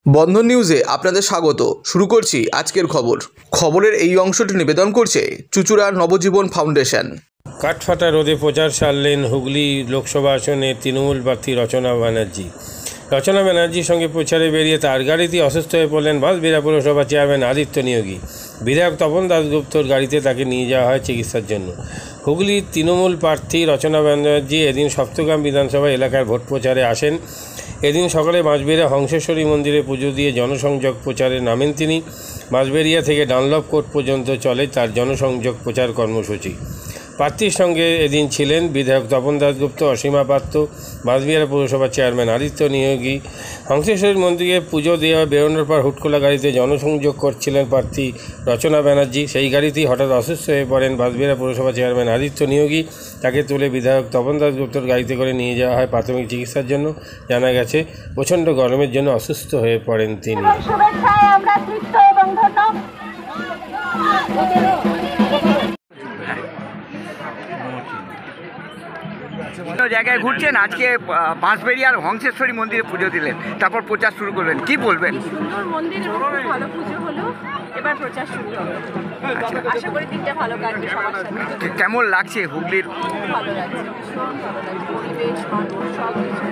বন্ধন নিউজে আপনাদের স্বাগত। শুরু করছি আজকের খবরের এই অংশটি নিবেদন করছে চুঁচুড়া নবজীবন ফাউন্ডেশন। কাঠফাটা রোদে প্রচার সারলেন হুগলি লোকসভা আসনের তৃণমূল প্রার্থী রচনা ব্যানার্জি। রচনা ব্যানার্জির সঙ্গে প্রচারে বেরিয়ে তার গাড়িতে অসুস্থ হয়ে পড়লেন বাঁশবেড়িয়া পৌরসভা চেয়ারম্যান আদিত্য নিয়োগী। বিধায়ক তপন দাশগুপ্তর গাড়িতে তাকে নিয়ে যাওয়া হয় চিকিৎসার জন্য। হুগলির তৃণমূল প্রার্থী রচনা ব্যানার্জি এদিন সপ্তগ্রাম বিধানসভা এলাকার ভোট প্রচারে আসেন। এদিন সকালে বাঁশবেড়িয়া হংসেশ্বরী মন্দিরে পুজো দিয়ে জনসংযোগ প্রচারে নামেন তিনি। বাঁশবেড়িয়া থেকে ডানলপ কোর্ট পর্যন্ত চলে তার জনসংযোগ প্রচার কর্মসূচি। প্রার্থীর সঙ্গে এদিন ছিলেন বিধায়ক তপন দাশগুপ্ত, অসীমা পাত্র, বাঁশবেড়িয়া পৌরসভার চেয়ারম্যান আদিত্য নিয়োগী। হংসেশ্বরী মন্দিরে পুজো দিয়ে বেরোনোর পর হুটখোলা গাড়িতে জনসংযোগ করছিলেন প্রার্থী রচনা ব্যানার্জি। সেই গাড়িতেই হঠাৎ অসুস্থ হয়ে পড়েন বাঁশবেড়িয়া পৌরসভা চেয়ারম্যান আদিত্য নিয়োগী। তাকে তুলে বিধায়ক তপন দাশগুপ্তর গাড়িতে করে নিয়ে যাওয়া হয় প্রাথমিক চিকিৎসার জন্য। জানা গেছে প্রচণ্ড গরমের জন্য অসুস্থ হয়ে পড়েন তিনি। জায়গায় ঘুরছেন, আজকে বাঁশবেড়িয়ার হংসেশ্বরী মন্দিরে পুজো দিলেন, তারপর প্রচার শুরু করবেন, কি বলবেন? মন্দিরে ভালো পুজো হলো, এবার প্রচার শুরু হবে। আশা করি দিনটা ভালো কাটবে সবার সাথে। কেমন লাগছে হুগলির? ভালো লাগছে, ভীষণ ভালো লাগছে, পরিবেশ, মানুষ সব কিছু।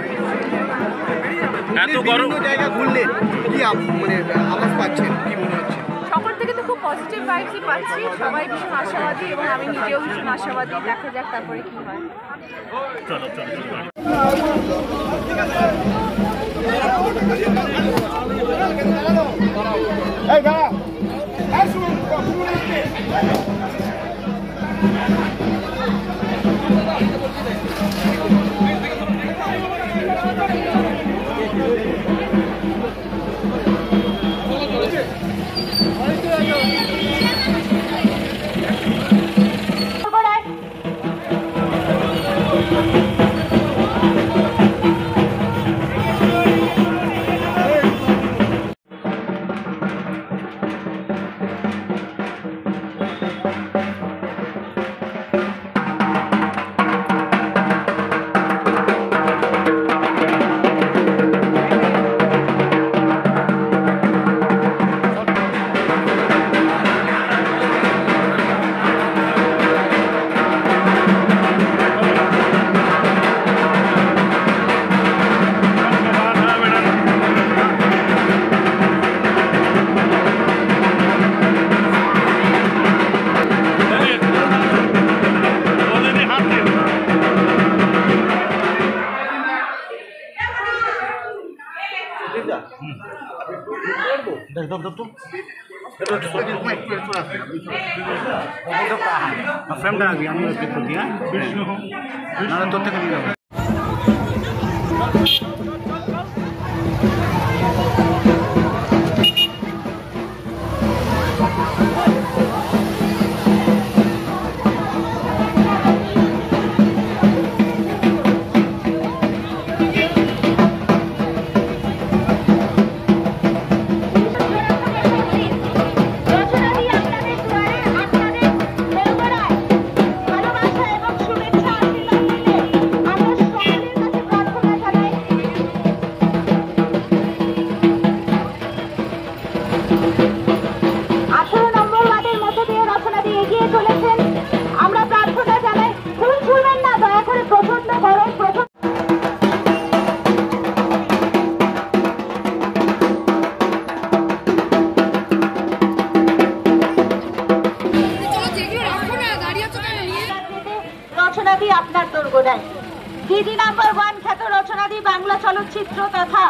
এত গরম জায়গা ঘুরলেন, কি মানে আওয়াজ পাচ্ছেন, কি মনে হচ্ছে? সকল থেকে তো খুব পজিটিভ ভাইবসই পাচ্ছি, সবাই ভীষণ আশাবাদী এবং আমি নিজেও ভীষণ আশাবাদী। দেখা যাক তারপরে কি হয়। রচনাদি আপনার দুর্গদায় দিদি নাম্বার 1 খ্যাত রচনাদি বাংলা চলচ্চিত্র তথা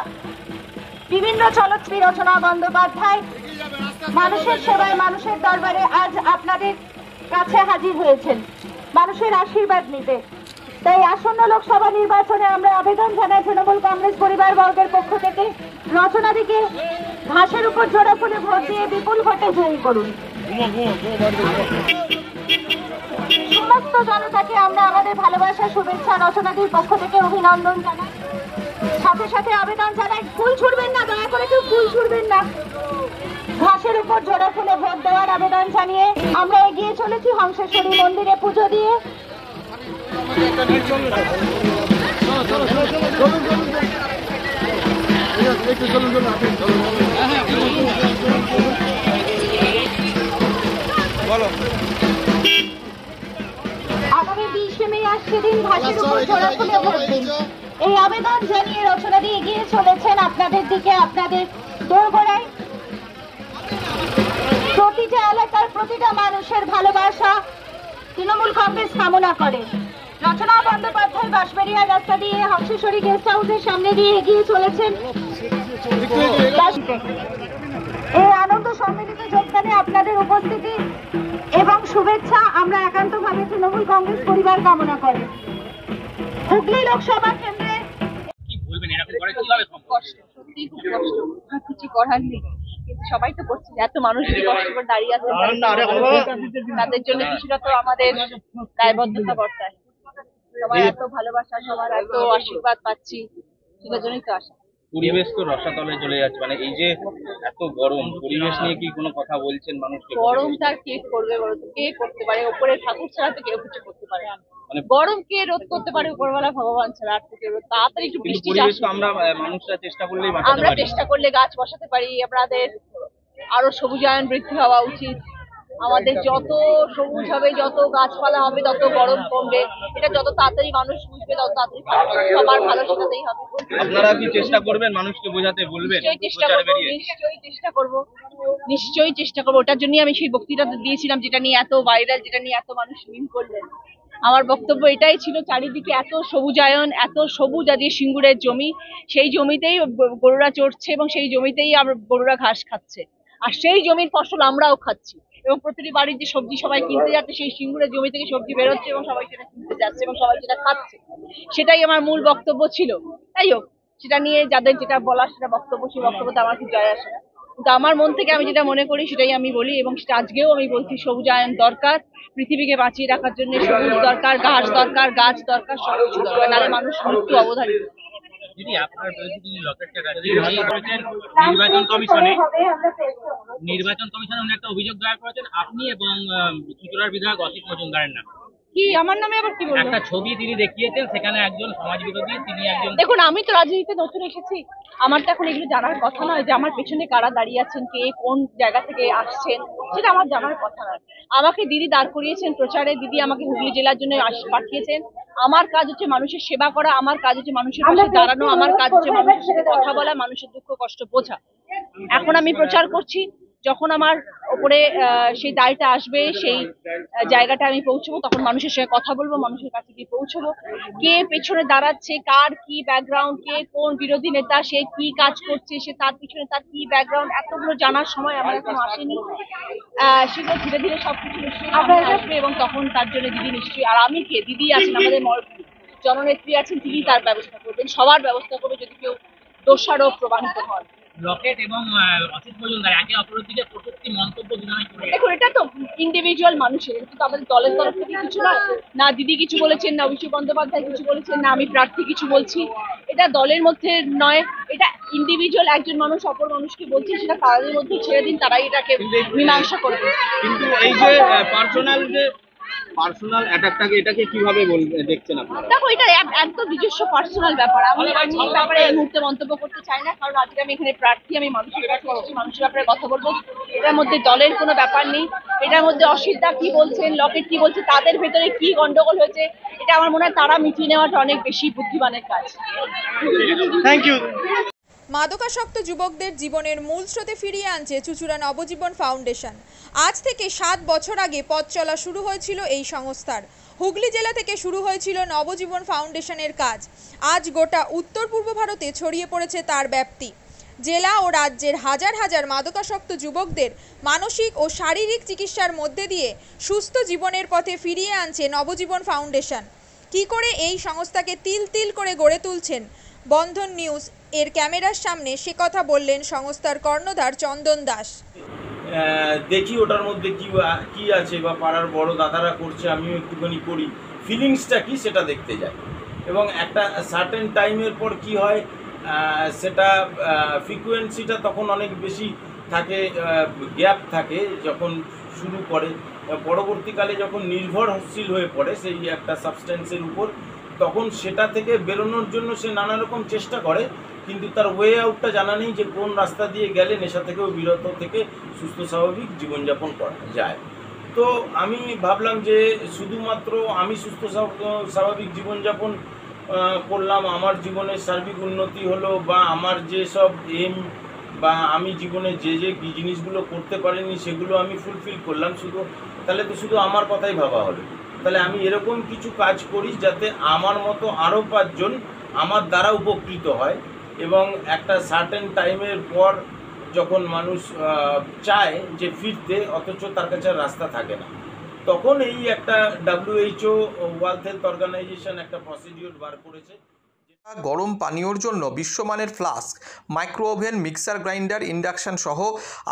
বিভিন্ন চলচ্চিত্র রচনা বন্দ্যোপাধ্যায় মানুষের সেবায় মানুষের দরবারে আজ আপনাদের কাছে হাজির হয়েছেন মানুষের আশীর্বাদ নিতে। তাই আসন্ন লোকসভা নির্বাচনে আমরা আবেদন জানাই তৃণমূল কংগ্রেস পরিবার বর্গের পক্ষ থেকে রচনাদিকে ঘাসের উপর জোড়া ফুলে ভোট দিয়ে বিপুল ভোটে জয়ী করুন। সমস্ত জনতাকে আমরা আমাদের ভালোবাসা, শুভেচ্ছা রচনাদির পক্ষ থেকে অভিনন্দন জানাই। সাথে সাথে আবেদন জানাই, ফুল ছুড়বেন না, দয়া করে কেউ ফুল ছুড়বেন না। ঘাসের উপর জোড়া ফুলে ভোট দেওয়ার আবেদন জানিয়ে আমরা এগিয়ে চলেছি হংসেশ্বরী মন্দিরে পুজো দিয়ে। চলুন সেদিন ঘাসের উপর জোড়া খুলে ভোট দিন। এই আবেদন জানিয়ে রচনাদি এগিয়ে চলেছেন আপনাদের দিকে, আপনাদের দোরগোড়ায়। প্রতিটা এলাকার প্রতিটা মানুষের ভালোবাসা তৃণমূল কংগ্রেস কামনা করে। রচনা বন্দ্যোপাধ্যায় বাঁশবেড়িয়া রাস্তা দিয়ে হংসেশ্বরী গেস্ট হাউসের সামনে দিয়ে এগিয়ে চলেছেন। এই আনন্দ সম্মিলিত যোগদানে আপনাদের উপস্থিতি এবং শুভেচ্ছা আমরা একান্তভাবে তৃণমূল কংগ্রেস পরিবার কামনা করে। হুগলি লোকসভা কেন্দ্রে সত্যি খুব কষ্ট, কিছু করার নেই, কিন্তু সবাই তো করছে। এত মানুষ যদি কষ্ট করে দাঁড়িয়ে আছে তাদের জন্য কিছুটা তো আমাদের দায়বদ্ধতা বর্তায়। সবার এত ভালোবাসা, সবার এত আশীর্বাদ পাচ্ছি, সেটার জন্যই তো আসা। পরিবেশ তো রসাতলে চলে যাচ্ছে, মানে এই যে এত গরম, পরিবেশ নিয়ে কি কোনো কথা বলছেন মানুষকে? গরমটা কে করবে বলো তো? কে করতে পারে? ওপরে ঠাকুর ছাড়া তো কেউ কিছু করতে পারে না। মানে গরম কে রোধ করতে পারে? উপরওয়ালা ভগবান ছাড়া আর কেউ। তাড়াতাড়ি একটু বৃষ্টি আমরা মানুষরা চেষ্টা করলেই আমরা চেষ্টা করলে গাছ বসাতে পারি। আমাদের আরো সবুজায়ন বৃদ্ধি হওয়া উচিত। আমাদের যত সবুজ হবে, যত গাছপালা হবে, তত গরম কমবে। এটা যত তাড়াতাড়ি মানুষ বুঝবে তত তাড়াতাড়ি সবার ভালো, সেটাতেই হবে। আপনারা কি চেষ্টা করবেন মানুষকে বোঝাতে? বলবেন নিশ্চয়ই চেষ্টা করবো। ওটার জন্যই আমি সেই বক্তৃতাটা দিয়েছিলাম, যেটা নিয়ে এত ভাইরাল, যেটা নিয়ে এত মানুষ মিন করলেন। আমার বক্তব্য এটাই ছিল, চারিদিকে এত সবুজায়ন, এত সবুজ, আজকে সিঙ্গুরের জমি, সেই জমিতেই গরুরা চড়ছে এবং সেই জমিতেই গরুরা ঘাস খাচ্ছে, আর সেই জমির ফসল আমরাও খাচ্ছি। এবং প্রতিটি বাড়ির যে সবজি সবাই কিনতে যাচ্ছে, সেই সিঙ্গুরের জমি থেকে সবজি বেরোচ্ছে এবং সবাই সেটা কিনতে যাচ্ছে এবং সবাই সেটা খাচ্ছে। সেটাই আমার মূল বক্তব্য ছিল। তাই হোক, সেটা নিয়ে যাদের যেটা বলার সেটা বক্তব্য, সেই বক্তব্যতে আমার কিছু যায় আসে না। কিন্তু আমার মন থেকে আমি যেটা মনে করি সেটাই আমি বলি, এবং সেটা আজকেও আমি বলছি। সবুজায়ন দরকার, পৃথিবীকে বাঁচিয়ে রাখার জন্য সবুজ দরকার, ঘাস দরকার, গাছ দরকার, সবকিছু দরকার, নাহলে মানুষ মৃত্যু অবধারিত। নির্বাচন কমিশনে একটা অভিযোগ দায়ের করেছেন আপনি এবং চুঁচুড়ার বিধায়ক অসিত মজুমদারের নামে। কি আমার নামে আবার কি বলবো? একটা ছবি তিনি দেখিয়েছেন, সেখানে একজন সমাজ বিরোধী, তিনি একজন। দেখুন, আমি তো রাজনীতিতে নতুন এসেছি, আমার তো এখন এগুলো জানার কথা নয় যে আমার পেছনে কারা দাঁড়িয়ে আছেন, কে কোন জায়গা থেকে আসছেন, সেটা আমার জানার কথা নয়। আমাকে দিদি দাঁড় করিয়েছেন প্রচারে, দিদি আমাকে হুগলি জেলার জন্য পাঠিয়েছেন। আমার কাজ হচ্ছে মানুষের সেবা করা, আমার কাজ হচ্ছে মানুষের পাশে দাঁড়ানো, আমার কাজ হচ্ছে মানুষের সাথে কথা বলা, মানুষের দুঃখ কষ্ট বোঝা। এখন আমি প্রচার করছি, যখন আমার ওপরে সেই দায়টা আসবে, সেই জায়গাটা আমি পৌঁছবো, তখন মানুষের সঙ্গে কথা বলবো, মানুষের কাছে গিয়ে পৌঁছবো। কে পেছনে দাঁড়াচ্ছে, কার কি ব্যাকগ্রাউন্ড, কে কোন বিরোধী নেতা, সে কি কাজ করছে, সে তার পিছনে তার কি ব্যাকগ্রাউন্ড, এতগুলো জানার সময় আমার এখন আসেনি। সেগুলো ধীরে ধীরে সবকিছু নিশ্চয়ই আসবে, এবং তখন তার জন্য দিদি নিশ্চয়ই, আর আমি কে, দিদি আছেন, আমাদের জননেত্রী আছেন, তিনি তার ব্যবস্থা করবেন, সবার ব্যবস্থা করবে যদি কেউ দোষারোপ প্রমাণিত হয়। লকেট এবং অসিত মজুমদার একে অপরের দিকে কটূক্তি মন্তব্য দুজনেই করে। দেখুন, এটা তো ইন্ডিভিজুয়াল মানুষের, কিন্তু আমাদের দলের তরফ থেকে কিছু নয়। না দিদি কিছু বলেছেন, না অভিষেক বন্দ্যোপাধ্যায় কিছু বলেছেন, না আমি প্রার্থী কিছু বলছি। এটা দলের মধ্যে নয়, এটা ইন্ডিভিজুয়াল একজন মানুষ অপর মানুষকে বলছে, সেটা তাদের মধ্যে ছেড়ে দিন, তারাই এটাকে মীমাংসা করবে। কিন্তু এই যে পার্সোনাল অ্যাটাকটাকে, এটাকে কিভাবে দেখছেন আপনারা? দেখো, এটা একদম নিজস্ব পার্সোনাল ব্যাপার। আমি এই ব্যাপারে এই মুহূর্তে মন্তব্য করতে চাই না, কারণ আজকে আমি এখানে প্রার্থী, আমি মানুষের কাছে এসেছি, মানুষের ব্যাপারে কথা বলবো। এটার মধ্যে দলের কোনো ব্যাপার নেই। এটার মধ্যে অসিতদা কি বলছেন, লকেট কি বলছে, তাদের ভেতরে কি গন্ডগোল হয়েছে, এটা আমার মনে হয় তারা মিটিয়ে নেওয়াটা অনেক বেশি বুদ্ধিমানের কাজ। Thank you. মাদকাসক্ত যুবকদের জীবনের মূল স্রোতে ফিরিয়ে আনছে চুঁচুড়া নবজীবন ফাউন্ডেশন। আজ থেকে 7 বছর আগে পথ চলা শুরু হয়েছিল এই সংস্থার। হুগলি জেলা থেকে শুরু হয়েছিল নবজীবন ফাউন্ডেশনের কাজ। আজ গোটা উত্তর পূর্ব ভারতে ছড়িয়ে পড়েছে তার ব্যাপ্তি। জেলা ও রাজ্যের হাজার হাজার মাদকাসক্ত যুবকদের মানসিক ও শারীরিক চিকিৎসার মধ্যে দিয়ে সুস্থ জীবনের পথে ফিরিয়ে আনছে নবজীবন ফাউন্ডেশন। কী করে এই সংস্থাকে তিল তিল করে গড়ে তুলছেন বন্ধন নিউজ এর ক্যামেরার সামনে, সে কথা বললেন সংস্থার কর্ণধার চন্দন দাস। দেখি ওটার মধ্যে কি আছে, বা পাড়ার বড় দাদারা করছে, আমিও একটুখানি করি, ফিলিংসটা কি সেটা দেখতে যাই। এবং একটা সার্টেন টাইমের পর কি হয়, সেটা ফ্রিকোয়েন্সিটা তখন অনেক বেশি থাকে, গ্যাপ থাকে যখন শুরু করে, পরবর্তীকালে যখন নির্ভরশীল হয়ে পড়ে সেই একটা সাবস্টেন্সের উপর, তখন সেটা থেকে বেরোনোর জন্য সে নানা রকম চেষ্টা করে, কিন্তু তার ওয়ে আউটটা জানা নেই যে কোন রাস্তা দিয়ে গেলে নেশা থেকেও বিরত থেকে সুস্থ স্বাভাবিক জীবনযাপন করা যায়। তো আমি ভাবলাম যে শুধুমাত্র আমি সুস্থ স্বাভাবিক জীবনযাপন করলাম, আমার জীবনের সার্বিক উন্নতি হলো, বা আমার যেসব এম বা আমি জীবনে যে জিনিসগুলো করতে পারিনি সেগুলো আমি ফুলফিল করলাম, তাহলে তো শুধু আমার কথাই ভাবা হলো। তাহলে আমি এরকম কিছু কাজ করি যাতে আমার মতো আরও 5 জন আমার দ্বারা উপকৃত হয়, এবং একটা সার্টেন টাইমের পর যখন মানুষ চায় যে ফিরতে, অথচ তার কাছে রাস্তা থাকে না, তখন এই একটা WHO ওয়ার্ল্ড হেলথ অর্গানাইজেশন একটা প্রসিডিওর বার করেছে। গরম পানীয়র জন্য বিশ্বমানের flask, micro oven, mixer grinder, induction সহ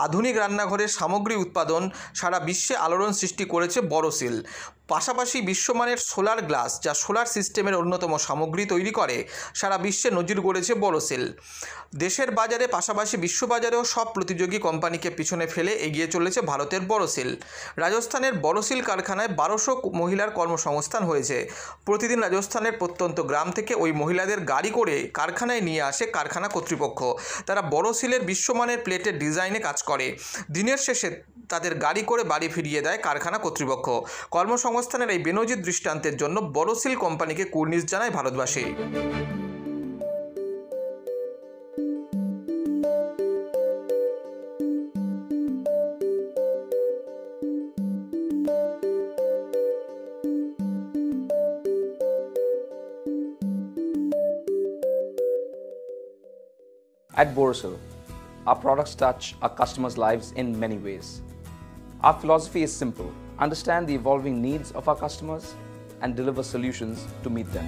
আধুনিক রান্নাঘরের সামগ্রী উৎপাদন সারা বিশ্বে আলোড়ন সৃষ্টি করেছে বড়সিল। পাশাপাশি বিশ্বমানের সোলার গ্লাস, যা সোলার সিস্টেমের অন্যতম সামগ্রী তৈরি করে, সারা বিশ্বে নজির গড়েছে বড়সিল। দেশের বাজারে পাশাপাশি বিশ্ববাজারেও সব প্রতিযোগী কোম্পানিকে পিছনে ফেলে এগিয়ে চলেছে ভারতের বড়সিল। রাজস্থানের বড়সিল কারখানায় 1200 মহিলার কর্মসংস্থান হয়েছে। প্রতিদিন রাজস্থানের প্রত্যন্ত গ্রাম থেকে ওই মহিলাদের গাড়ি করে কারখানায় নিয়ে আসে কারখানা কর্তৃপক্ষ। তারা বড়সিলের বিশ্বমানের প্লেটের ডিজাইনে কাজ করে। দিনের শেষে তাদের গাড়ি করে বাড়ি ফিরিয়ে দেয় কারখানা কর্তৃপক্ষ। কর্মসংস্থানের এই বেনজির দৃষ্টান্তের জন্য বড়সিল কোম্পানিকে কুর্নিশ জানায় ভারতবাসী। At Borosil, our products touch our customers' lives in many ways. Our philosophy is simple: understand the evolving needs of our customers and deliver solutions to meet them.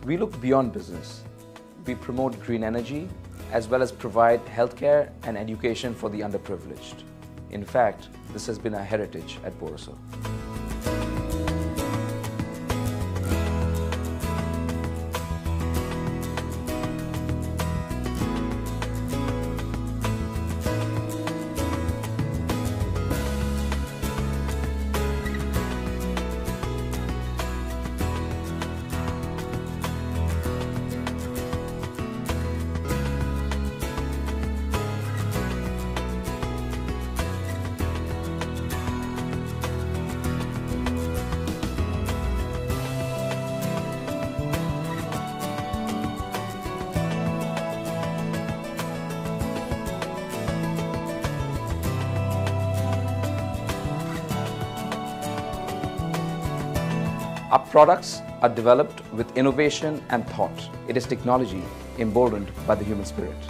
We look beyond business. We promote green energy as well as provide healthcare and education for the underprivileged. In fact, this has been our heritage at Borosil. Our products are developed with innovation and thought. It is technology emboldened by the human spirit.